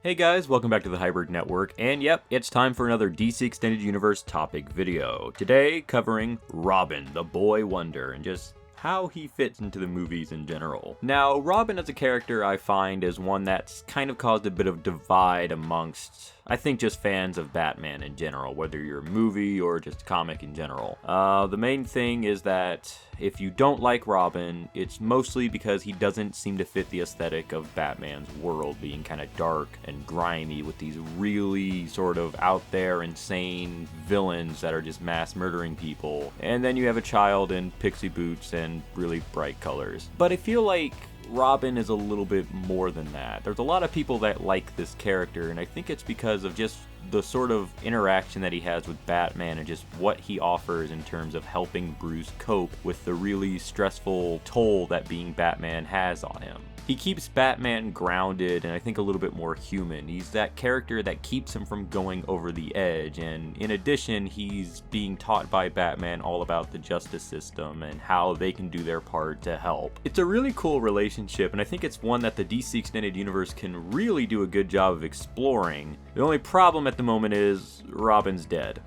Hey guys, welcome back to the Hybrid Network, and yep, it's time for another DC Extended Universe topic video. Today, covering Robin, the Boy Wonder, and just how he fits into the movies in general. Now, Robin as a character I find is one that's kind of caused a bit of divide amongst, I think, just fans of Batman in general, whether you're a movie or just comic in general. The main thing is that if you don't like Robin, it's mostly because he doesn't seem to fit the aesthetic of Batman's world, being kind of dark and grimy with these really sort of out there, insane villains that are just mass murdering people. And then you have a child in pixie boots and really bright colors. But I feel like Robin is a little bit more than that. There's a lot of people that like this character, and I think it's because of just the sort of interaction that he has with Batman and just what he offers in terms of helping Bruce cope with the really stressful toll that being Batman has on him. He keeps Batman grounded and I think a little bit more human. He's that character that keeps him from going over the edge, and in addition, he's being taught by Batman all about the justice system and how they can do their part to help. It's a really cool relationship, and I think it's one that the DC Extended Universe can really do a good job of exploring. The only problem at the moment is Robin's dead.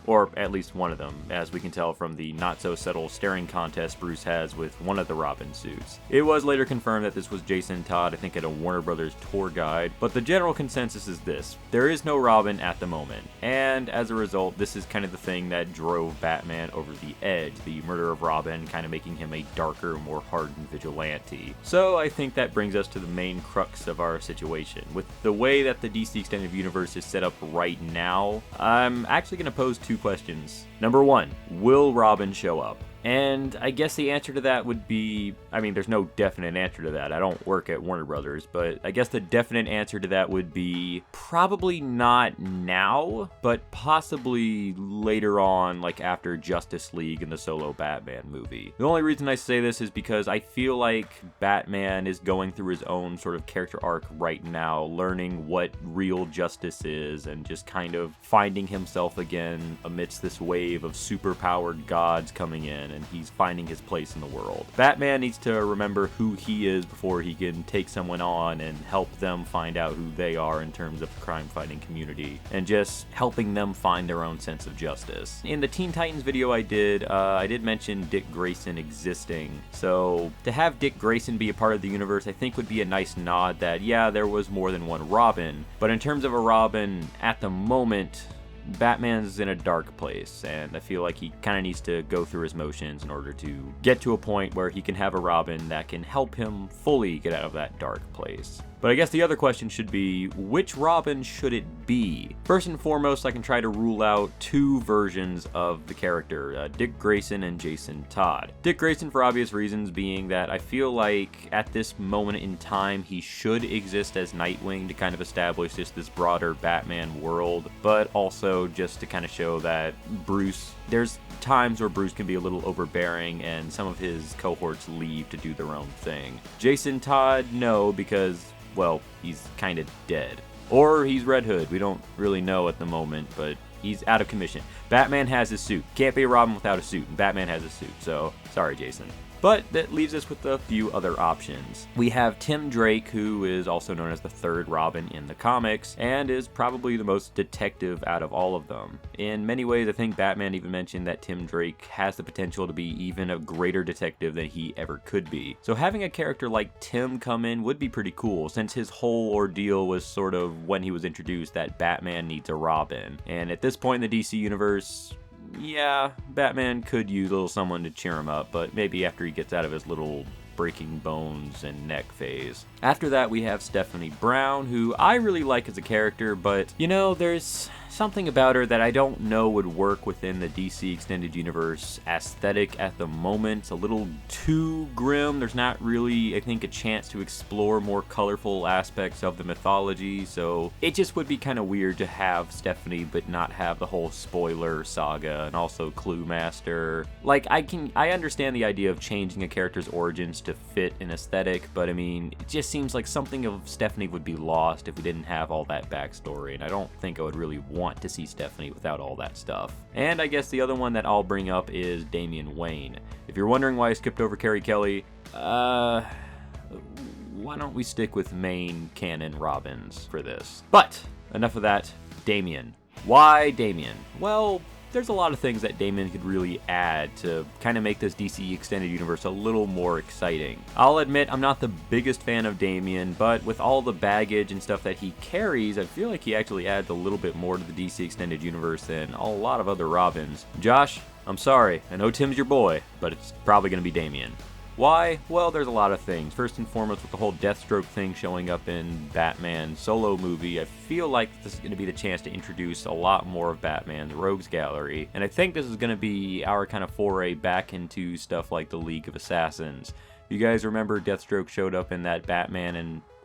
Or at least one of them, as we can tell from the not-so-subtle staring contest Bruce has with one of the Robin suits. It was later confirmed that this was Jason Todd, I think at a Warner Brothers tour guide, but the general consensus is this: there is no Robin at the moment, and as a result, this is kind of the thing that drove Batman over the edge, the murder of Robin kind of making him a darker, more hardened vigilante. So I think that brings us to the main crux of our situation. With the way that the DC Extended Universe is set up right now, I'm actually going to pose two questions. Number one, will Robin show up? And I guess the answer to that would be, I mean, there's no definite answer to that. I don't work at Warner Brothers, but I guess the definite answer to that would be probably not now, but possibly later on, like after Justice League and the solo Batman movie. The only reason I say this is because I feel like Batman is going through his own sort of character arc right now, learning what real justice is and just kind of finding himself again amidst this wave of superpowered gods coming in, and he's finding his place in the world. Batman needs to remember who he is before he can take someone on and help them find out who they are in terms of the crime-fighting community, and just helping them find their own sense of justice. In the Teen Titans video I did mention Dick Grayson existing, so to have Dick Grayson be a part of the universe I think would be a nice nod that, yeah, there was more than one Robin, but in terms of a Robin at the moment, Batman's in a dark place, and I feel like he kind of needs to go through his motions in order to get to a point where he can have a Robin that can help him fully get out of that dark place. But I guess the other question should be, which Robin should it be? First and foremost, I can try to rule out two versions of the character, Dick Grayson and Jason Todd. Dick Grayson for obvious reasons being that I feel like at this moment in time he should exist as Nightwing to kind of establish just this broader Batman world, but also just to kind of show that there's times where Bruce can be a little overbearing and some of his cohorts leave to do their own thing. Jason Todd, no, because, well, he's kind of dead. Or he's Red Hood, we don't really know at the moment, but he's out of commission. Batman has his suit. Can't be a Robin without a suit, and Batman has a suit, so sorry, Jason. But that leaves us with a few other options. We have Tim Drake, who is also known as the third Robin in the comics, and is probably the most detective out of all of them. In many ways, I think Batman even mentioned that Tim Drake has the potential to be even a greater detective than he ever could be. So having a character like Tim come in would be pretty cool, since his whole ordeal was sort of when he was introduced that Batman needs a Robin. And at this point in the DC universe, yeah, Batman could use a little someone to cheer him up, but maybe after he gets out of his little breaking bones and neck phase. After that, we have Stephanie Brown, who I really like as a character, but, you know, there's something about her that I don't know would work within the DC Extended Universe aesthetic at the moment. It's a little too grim. There's not really, I think, a chance to explore more colorful aspects of the mythology, so it just would be kind of weird to have Stephanie but not have the whole spoiler saga and also Clue Master. Like, I understand the idea of changing a character's origins to fit an aesthetic, but I mean, it just seems like something of Stephanie would be lost if we didn't have all that backstory, and I don't think I would really want to see Stephanie without all that stuff. And I guess the other one that I'll bring up is Damian Wayne. If you're wondering why I skipped over Carrie Kelly, why don't we stick with main canon Robins for this? But enough of that. Damian. Why Damian? Well, there's a lot of things that Damian could really add to kind of make this DC Extended Universe a little more exciting. I'll admit I'm not the biggest fan of Damian, but with all the baggage and stuff that he carries, I feel like he actually adds a little bit more to the DC Extended Universe than a lot of other Robins. Josh, I'm sorry, I know Tim's your boy, but it's probably going to be Damian. Why? Well, there's a lot of things. First and foremost, with the whole Deathstroke thing showing up in Batman solo movie, I feel like this is going to be the chance to introduce a lot more of Batman's Rogues Gallery. And I think this is going to be our kind of foray back into stuff like the League of Assassins. You guys remember Deathstroke showed up in that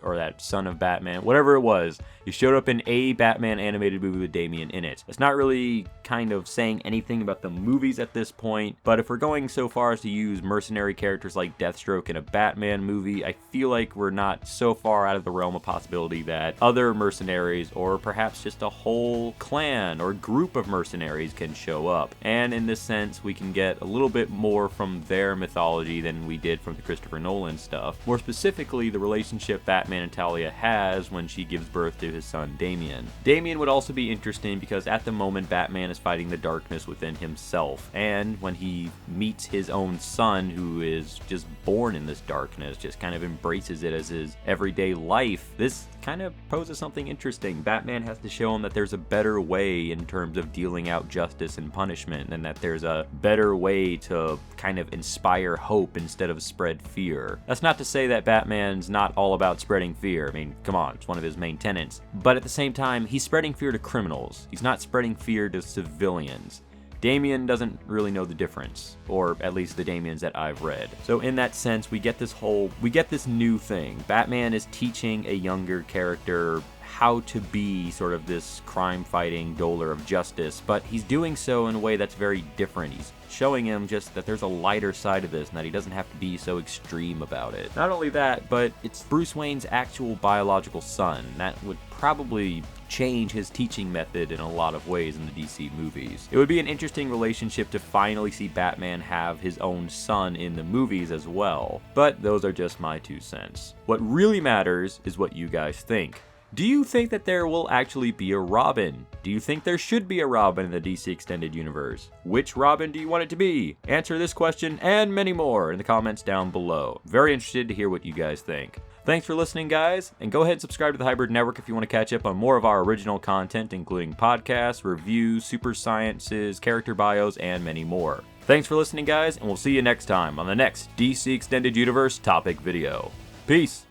or that Son of Batman, whatever it was. He showed up in a Batman animated movie with Damian in it. It's not really kind of saying anything about the movies at this point, but if we're going so far as to use mercenary characters like Deathstroke in a Batman movie, I feel like we're not so far out of the realm of possibility that other mercenaries, or perhaps just a whole clan or group of mercenaries, can show up. And in this sense, we can get a little bit more from their mythology than we did from the Christopher Nolan stuff. More specifically, the relationship Batman and Talia has when she gives birth to his son Damian. Damian would also be interesting because at the moment Batman is fighting the darkness within himself, and when he meets his own son, who is just born in this darkness, just kind of embraces it as his everyday life, this kind of poses something interesting. Batman has to show him that there's a better way in terms of dealing out justice and punishment, and that there's a better way to kind of inspire hope instead of spread fear. That's not to say that Batman's not all about spreading fear. I mean, come on, it's one of his main tenets. But at the same time, he's spreading fear to criminals. He's not spreading fear to civilians. Damian doesn't really know the difference, or at least the Damians that I've read. So in that sense, we get this new thing. Batman is teaching a younger character how to be sort of this crime-fighting doler of justice, but he's doing so in a way that's very different. He's showing him just that there's a lighter side of this and that he doesn't have to be so extreme about it. Not only that, but it's Bruce Wayne's actual biological son. That would probably change his teaching method in a lot of ways in the DC movies. It would be an interesting relationship to finally see Batman have his own son in the movies as well. But those are just my 2 cents. What really matters is what you guys think. Do you think that there will actually be a Robin? Do you think there should be a Robin in the DC Extended Universe? Which Robin do you want it to be? Answer this question and many more in the comments down below. Very interested to hear what you guys think. Thanks for listening, guys, and go ahead and subscribe to the Hybrid Network if you want to catch up on more of our original content, including podcasts, reviews, super sciences, character bios, and many more. Thanks for listening, guys, and we'll see you next time on the next DC Extended Universe topic video. Peace!